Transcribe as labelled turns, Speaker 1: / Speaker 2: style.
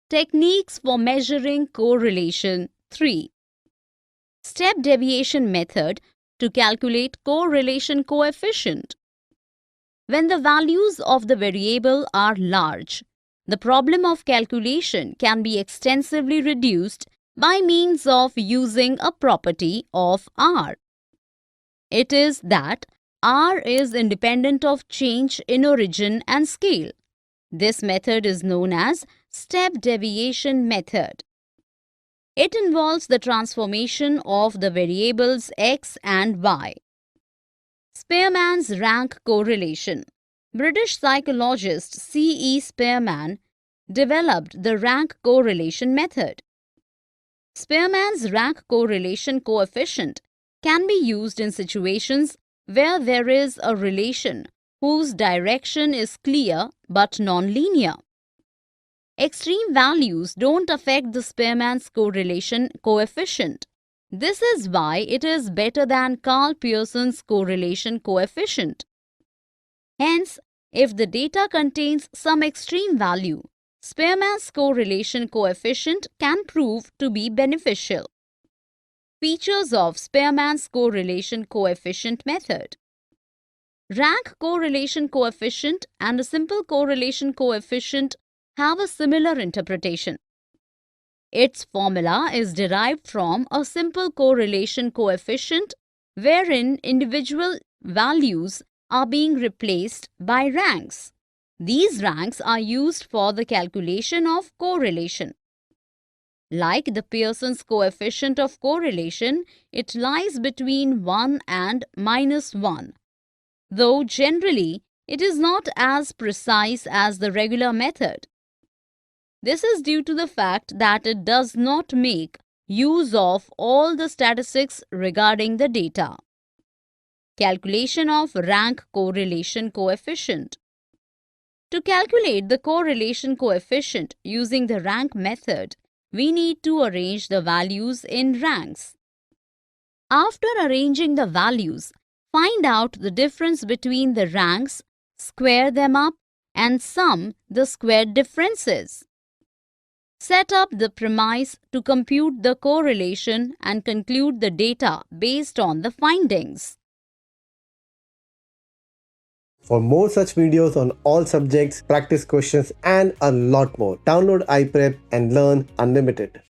Speaker 1: Techniques for measuring correlation 3. Step deviation method to calculate correlation coefficient. When the values of the variable are large, the problem of calculation can be extensively reduced by means of using a property of R. It is that R is independent of change in origin and scale. This method is known as step deviation method. It involves the transformation of the variables x and y. Spearman's rank correlation. British psychologist C.E. Spearman developed the rank correlation method. Spearman's rank correlation coefficient can be used in situations where there is a relation whose direction is clear but non-linear. Extreme values don't affect the Spearman's correlation coefficient. This is why it is better than Carl Pearson's correlation coefficient. Hence, if the data contains some extreme value, Spearman's correlation coefficient can prove to be beneficial. Features of Spearman's correlation coefficient method. Rank correlation coefficient and a simple correlation coefficient have a similar interpretation. Its formula is derived from a simple correlation coefficient wherein individual values are being replaced by ranks. These ranks are used for the calculation of correlation. Like the Pearson's coefficient of correlation, it lies between 1 and -1, though generally it is not as precise as the regular method. This is due to the fact that it does not make use of all the statistics regarding the data. Calculation of rank correlation coefficient. To calculate the correlation coefficient using the rank method, we need to arrange the values in ranks. After arranging the values, find out the difference between the ranks, square them up, and sum the squared differences. Set up the premise to compute the correlation and conclude the data based on the findings.
Speaker 2: For more such videos on all subjects, practice questions, and a lot more, download iPrep and learn unlimited.